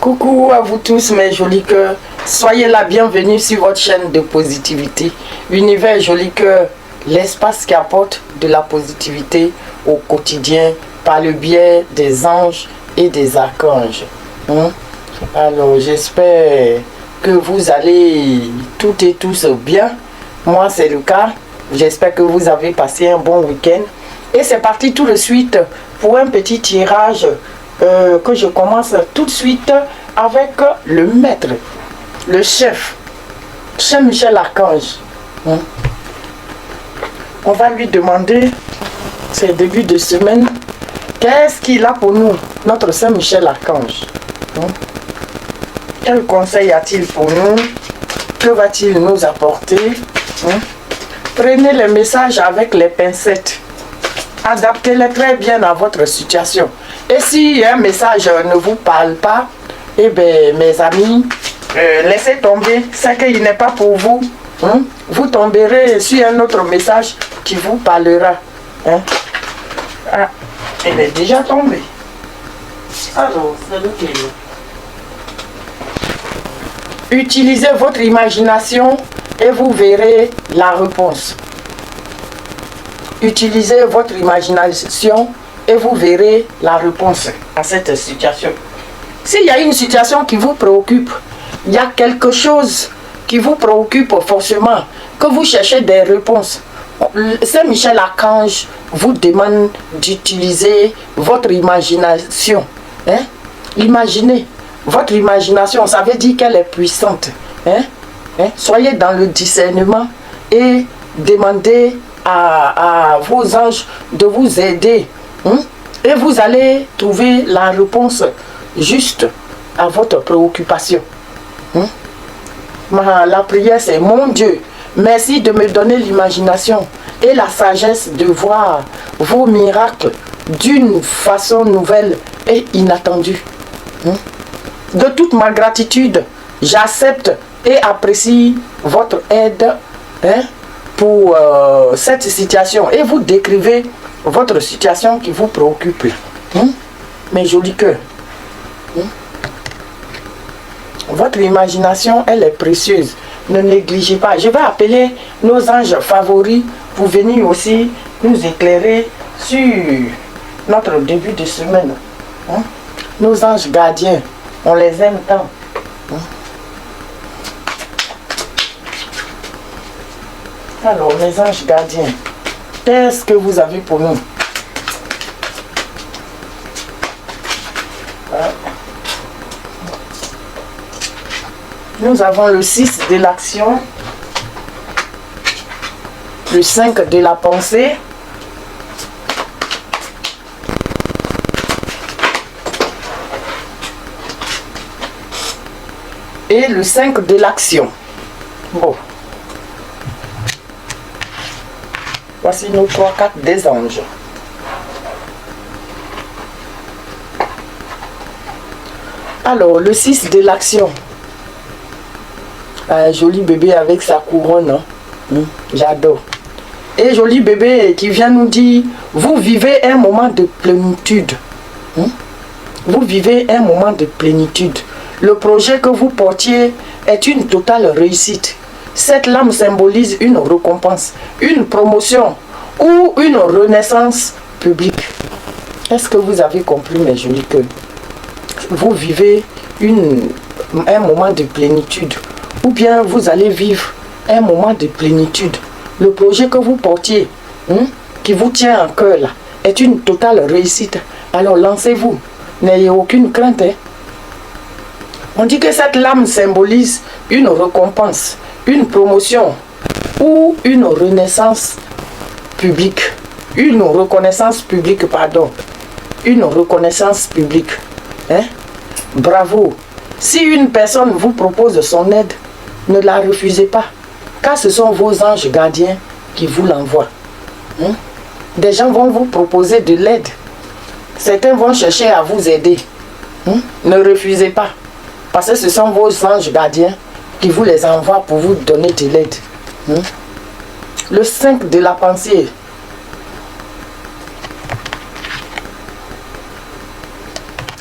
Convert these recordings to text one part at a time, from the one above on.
Coucou à vous tous mes jolis cœurs, soyez la bienvenue sur votre chaîne de positivité. Univers Joli Cœur, l'espace qui apporte de la positivité au quotidien par le biais des anges et des archanges. Alors j'espère que vous allez toutes et tous bien. Moi c'est le cas, j'espère que vous avez passé un bon week-end. Et c'est parti tout de suite pour un petit tirage que je commence tout de suite avec le maître, le chef, Saint-Michel Archange. On va lui demander, c'est début de semaine, qu'est-ce qu'il a pour nous, notre Saint-Michel Archange. Quel conseil a-t-il pour nous? Que va-t-il nous apporter? Prenez les messages avec les pincettes. Adaptez-les très bien à votre situation. Et si un message ne vous parle pas, eh bien, mes amis, laissez tomber. C'est qu'il n'est pas pour vous. Vous tomberez sur un autre message qui vous parlera. Ah, il est déjà tombé. Alors, c'est lequel? Utilisez votre imagination et vous verrez la réponse. Utilisez votre imagination et vous verrez la réponse à cette situation. S'il y a une situation qui vous préoccupe, il y a quelque chose qui vous préoccupe forcément, que vous cherchez des réponses, Saint-Michel Archange vous demande d'utiliser votre imagination. Imaginez, votre imagination, ça veut dire qu'elle est puissante. Soyez dans le discernement et demandez à vos anges de vous aider. Et vous allez trouver la réponse juste à votre préoccupation. La prière c'est: mon Dieu, merci de me donner l'imagination et la sagesse de voir vos miracles d'une façon nouvelle et inattendue. De toute ma gratitude, j'accepte et apprécie votre aide pour cette situation. Et vous décrivez votre situation qui vous préoccupe. Mes jolis cœurs. Votre imagination, elle est précieuse. Ne négligez pas. Je vais appeler nos anges favoris pour venir aussi nous éclairer sur notre début de semaine. Nos anges gardiens, on les aime tant. Alors, mes anges gardiens, qu'est-ce que vous avez pour nous? Nous avons le 6 de l'action, le 5 de la pensée, et le 5 de l'action. Bon. Voici nos 3 cartes des anges. Alors, le 6 de l'action. Un joli bébé avec sa couronne. J'adore. Et joli bébé qui vient nous dire, vous vivez un moment de plénitude. Vous vivez un moment de plénitude. Le projet que vous portiez est une totale réussite. Cette lame symbolise une récompense, une promotion ou une renaissance publique. Est-ce que vous avez compris, mes jolis cœurs? Vous vivez un moment de plénitude, ou bien vous allez vivre un moment de plénitude. Le projet que vous portiez, qui vous tient en cœur, là, est une totale réussite. Alors lancez-vous, n'ayez aucune crainte. On dit que cette lame symbolise une récompense, une promotion ou une renaissance publique. Une reconnaissance publique, pardon. Une reconnaissance publique. Bravo. Si une personne vous propose son aide, ne la refusez pas, car ce sont vos anges gardiens qui vous l'envoient. Des gens vont vous proposer de l'aide. Certains vont chercher à vous aider. Ne refusez pas, parce que ce sont vos anges gardiens qui vous les envoient pour vous donner de l'aide. Le 5 de la pensée.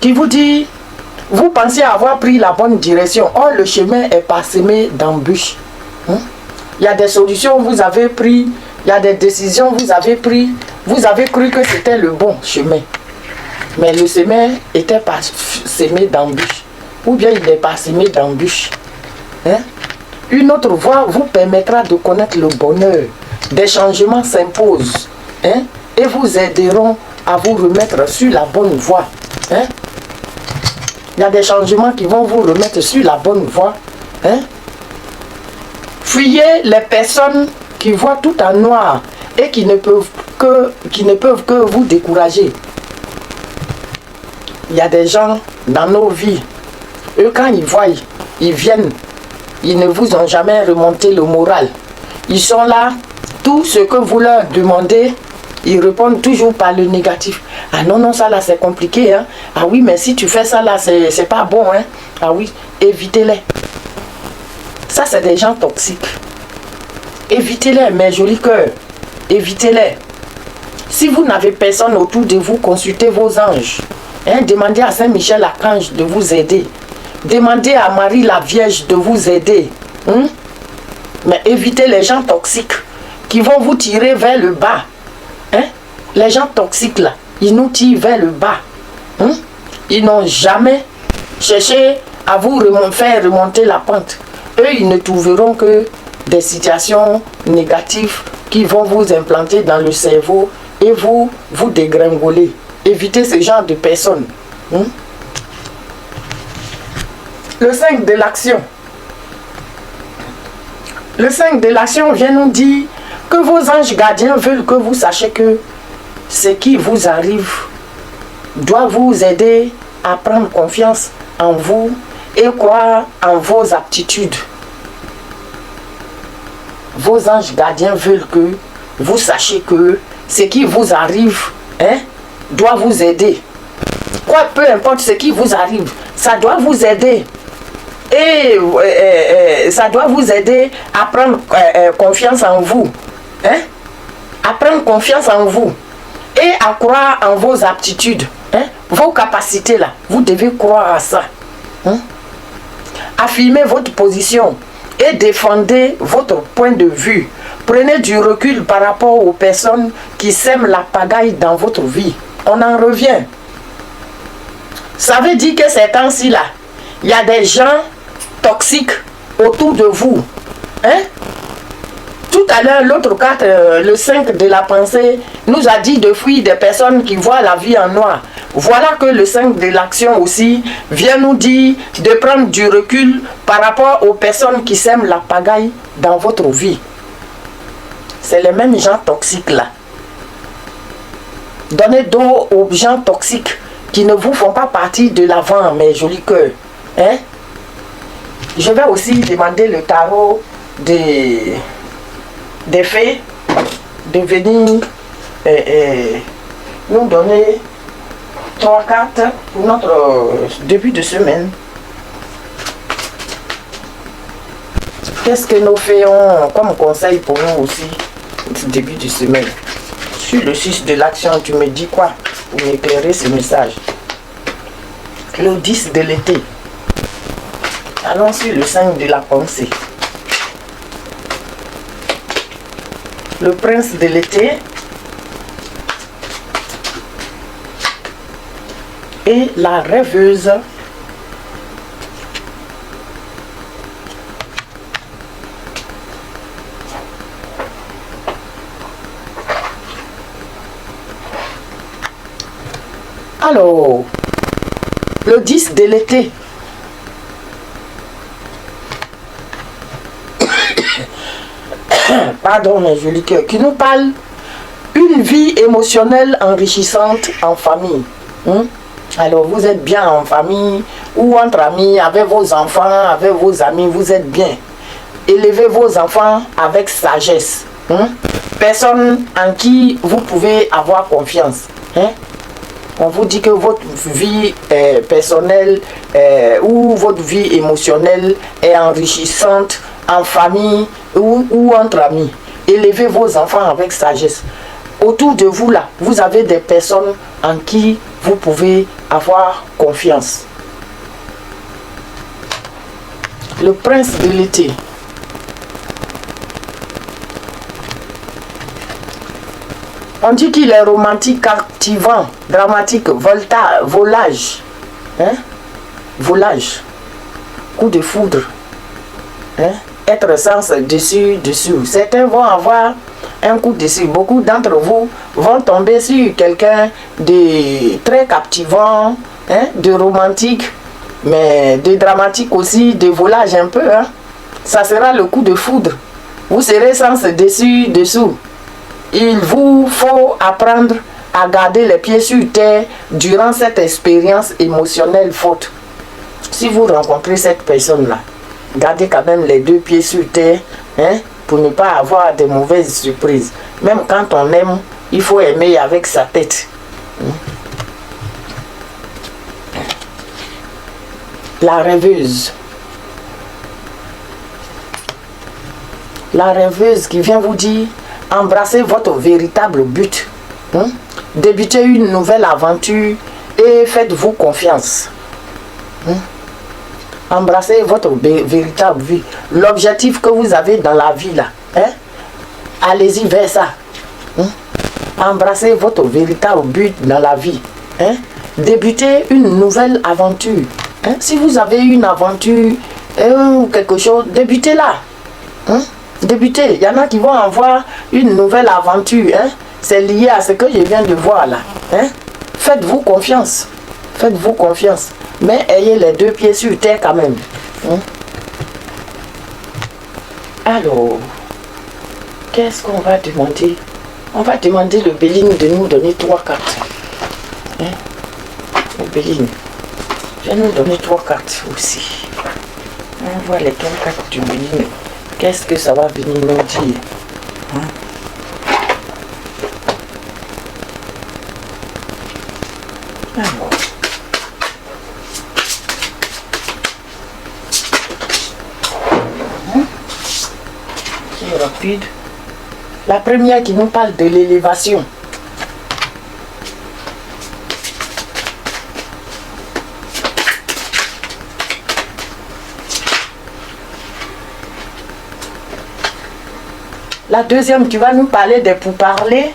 Qui vous dit Vous pensez avoir pris la bonne direction. Or, le chemin est parsemé d'embûches. Il y a des solutions vous avez prises. Il y a des décisions vous avez prises. Vous avez cru que c'était le bon chemin. Mais le chemin était parsemé d'embûches. Ou bien il est parsemé d'embûches. Une autre voie vous permettra de connaître le bonheur. Des changements s'imposent. Et vous aideront à vous remettre sur la bonne voie. Il y a des changements qui vont vous remettre sur la bonne voie. Fuyez les personnes qui voient tout en noir et qui ne peuvent que vous décourager. Il y a des gens dans nos vies, eux quand ils voient, ils viennent, ils ne vous ont jamais remonté le moral. Ils sont là, tout ce que vous leur demandez, ils répondent toujours par le négatif. Ah non, non, ça là c'est compliqué. Hein? Ah oui, mais si tu fais ça là, c'est pas bon. Hein? Ah oui, évitez-les. Ça c'est des gens toxiques. Évitez-les, mes jolis cœurs. Évitez-les. Si vous n'avez personne autour de vous, consultez vos anges. Demandez à Saint-Michel Archange de vous aider. Demandez à Marie la Vierge de vous aider. Mais évitez les gens toxiques qui vont vous tirer vers le bas. Les gens toxiques là, ils nous tirent vers le bas. Ils n'ont jamais cherché à vous faire remonter la pente. Eux, ils ne trouveront que des situations négatives qui vont vous implanter dans le cerveau et vous dégringoler. Évitez ce genre de personnes. Le 5 de l'action. Le 5 de l'action vient nous dire que vos anges gardiens veulent que vous sachiez que ce qui vous arrive doit vous aider à prendre confiance en vous et croire en vos aptitudes. Vos anges gardiens veulent que vous sachiez que ce qui vous arrive doit vous aider. Quoi, peu importe ce qui vous arrive, ça doit vous aider. Et ça doit vous aider à prendre confiance en vous. À prendre confiance en vous. Et à croire en vos aptitudes. Vos capacités là. Vous devez croire à ça. Affirmez votre position. Et défendez votre point de vue. Prenez du recul par rapport aux personnes qui sèment la pagaille dans votre vie. On en revient. Ça veut dire que ces temps-ci là, il y a des gens toxiques autour de vous. Tout à l'heure, l'autre carte, le 5 de la pensée, nous a dit de fuir des personnes qui voient la vie en noir. Voilà que le 5 de l'action aussi vient nous dire de prendre du recul par rapport aux personnes qui sèment la pagaille dans votre vie. C'est les mêmes gens toxiques là. Donnez dos aux gens toxiques qui ne vous font pas partie de l'avant, mes jolis cœurs. Je vais aussi demander le tarot des fées de venir nous donner 3 cartes pour notre début de semaine. Qu'est-ce que nos fées ont comme conseil pour nous aussi, début de semaine? Sur le 6 de l'action, tu me dis quoi pour m'éclairer ce message? Le 10 de l'été. Allons sur le 5 de la pensée. Le prince de l'été. Et la rêveuse. Alors, le 10 de l'été. Pardon, mes jolis cœurs, qui nous parle une vie émotionnelle enrichissante en famille. Alors, vous êtes bien en famille ou entre amis, avec vos enfants, avec vos amis, vous êtes bien. Élevez vos enfants avec sagesse. Personne en qui vous pouvez avoir confiance. On vous dit que votre vie personnelle ou votre vie émotionnelle est enrichissante en famille ou entre amis. Élevez vos enfants avec sagesse. Autour de vous là, vous avez des personnes en qui vous pouvez avoir confiance. Le prince de l'été. On dit qu'il est romantique, captivant, dramatique, volage. Hein? Volage. Coup de foudre. Hein? Être sens dessous. Certains vont avoir un coup dessus. Beaucoup d'entre vous vont tomber sur quelqu'un de très captivant, hein? De romantique, mais de dramatique aussi, de volage un peu. Hein? Ça sera le coup de foudre. Vous serez sens dessous. Il vous faut apprendre à garder les pieds sur terre durant cette expérience émotionnelle forte. Si vous rencontrez cette personne-là, gardez quand même les deux pieds sur terre, hein, pour ne pas avoir de mauvaises surprises. Même quand on aime, il faut aimer avec sa tête. La rêveuse. La rêveuse qui vient vous dire: embrassez votre véritable but. Débutez une nouvelle aventure et faites-vous confiance. Embrassez votre véritable vie. L'objectif que vous avez dans la vie là. Allez-y vers ça. Embrassez votre véritable but dans la vie. Débutez une nouvelle aventure. Si vous avez une aventure ou quelque chose, débutez-la. Débutez. Il y en a qui vont avoir une nouvelle aventure. C'est lié à ce que je viens de voir là. Faites-vous confiance. Faites-vous confiance. Mais ayez les deux pieds sur terre quand même. Alors, qu'est-ce qu'on va demander? On va demander le Béline de nous donner 3 cartes. Le Béline. Je vais nous donner 3 cartes aussi. On voit lesquelles cartes du Béline. Qu'est-ce que ça va venir nous dire? Alors. C'est rapide. La première qui nous parle de l'élévation. La deuxième qui va nous parler des pourparlers.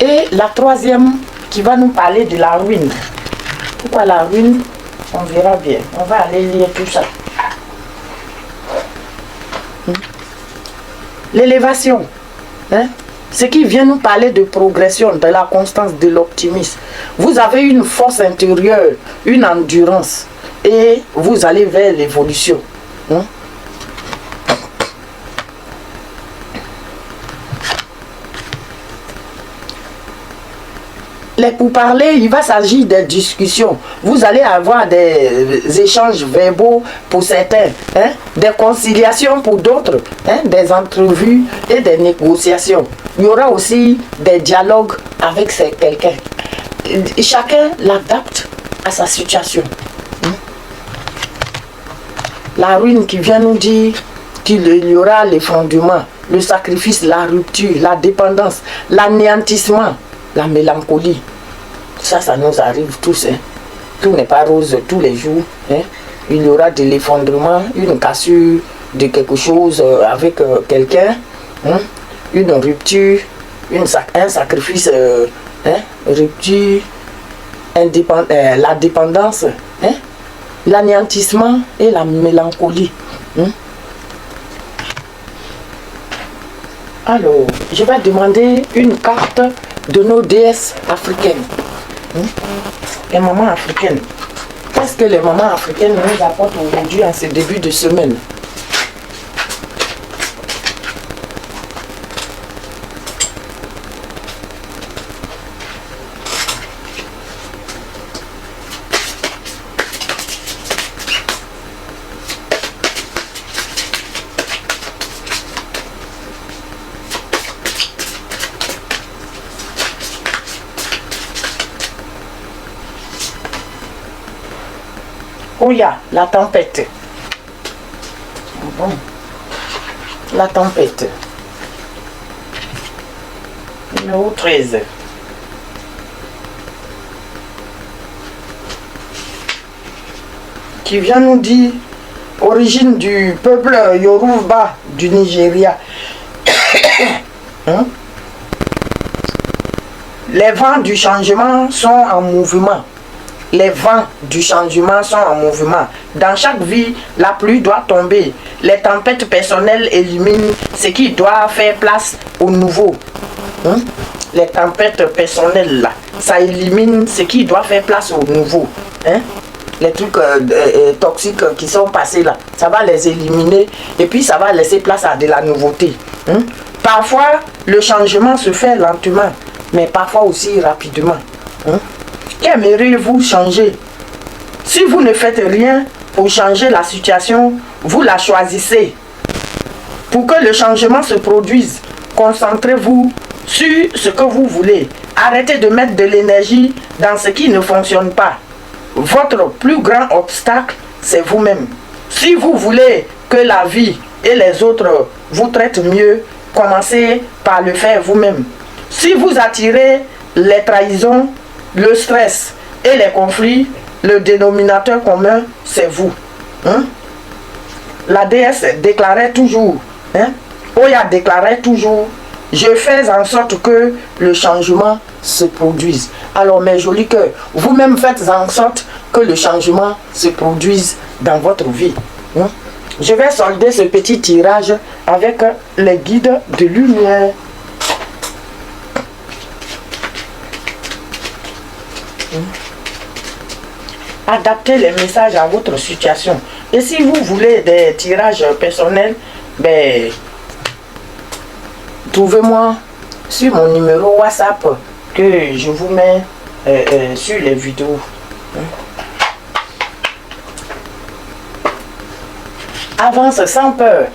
Et la troisième qui va nous parler de la ruine. Pourquoi la ruine? On verra bien. On va aller lire tout ça. L'élévation. Ce qui vient nous parler de progression, de la constance, de l'optimisme. Vous avez une force intérieure, une endurance. Et vous allez vers l'évolution. Les pourparlers, il va s'agir des discussions. Vous allez avoir des échanges verbaux pour certains, des conciliations pour d'autres, des entrevues et des négociations. Il y aura aussi des dialogues avec quelqu'un. Chacun l'adapte à sa situation. La ruine qui vient nous dire qu'il y aura l'effondrement, le sacrifice, la rupture, la dépendance, l'anéantissement, la mélancolie. Ça nous arrive tous. Tout n'est pas rose tous les jours. Il y aura de l'effondrement, une cassure de quelque chose avec quelqu'un, une rupture, un sacrifice, rupture, la dépendance, l'anéantissement et la mélancolie. Alors, je vais demander une carte de nos déesses africaines. Les mamans africaines. Qu'est-ce que les mamans africaines nous apportent aujourd'hui en ce début de semaine? Oya, la tempête. Bon. La tempête. Numéro 13. qui vient nous dire origine du peuple Yoruba du Nigeria. Hein? Les vents du changement sont en mouvement. Les vents du changement sont en mouvement. Dans chaque vie, la pluie doit tomber. Les tempêtes personnelles éliminent ce qui doit faire place au nouveau. Hein? Les tempêtes personnelles, là, ça élimine ce qui doit faire place au nouveau. Hein? Les trucs toxiques qui sont passés là, ça va les éliminer et puis ça va laisser place à de la nouveauté. Hein? Parfois, le changement se fait lentement, mais parfois aussi rapidement. Hein? Qu'aimeriez-vous changer? Si vous ne faites rien pour changer la situation, vous la choisissez. Pour que le changement se produise, concentrez-vous sur ce que vous voulez. Arrêtez de mettre de l'énergie dans ce qui ne fonctionne pas. Votre plus grand obstacle, c'est vous-même. Si vous voulez que la vie et les autres vous traitent mieux, commencez par le faire vous-même. Si vous attirez les trahisons, le stress et les conflits, le dénominateur commun, c'est vous. Hein? La déesse déclarait toujours, Oya déclarait toujours, je fais en sorte que le changement se produise. Alors mes jolis cœurs, vous-même faites en sorte que le changement se produise dans votre vie. Hein? Je vais solder ce petit tirage avec les guides de lumière. Adaptez les messages à votre situation. Et si vous voulez des tirages personnels, ben, trouvez-moi sur mon numéro WhatsApp que je vous mets sur les vidéos. Avance sans peur.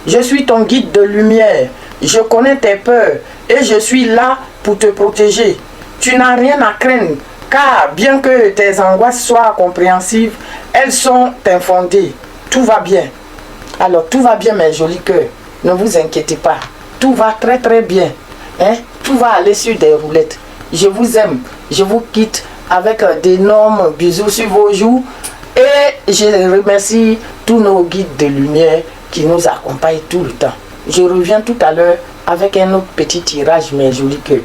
Je suis ton guide de lumière. Je connais tes peurs et je suis là pour te protéger. Tu n'as rien à craindre, car bien que tes angoisses soient compréhensives, elles sont infondées. Tout va bien. Alors tout va bien mes jolis cœurs. Ne vous inquiétez pas. Tout va très très bien. Hein? Tout va aller sur des roulettes. Je vous aime. Je vous quitte avec d'énormes bisous sur vos joues. Et je remercie tous nos guides de lumière qui nous accompagnent tout le temps. Je reviens tout à l'heure avec un autre petit tirage mes jolis cœurs.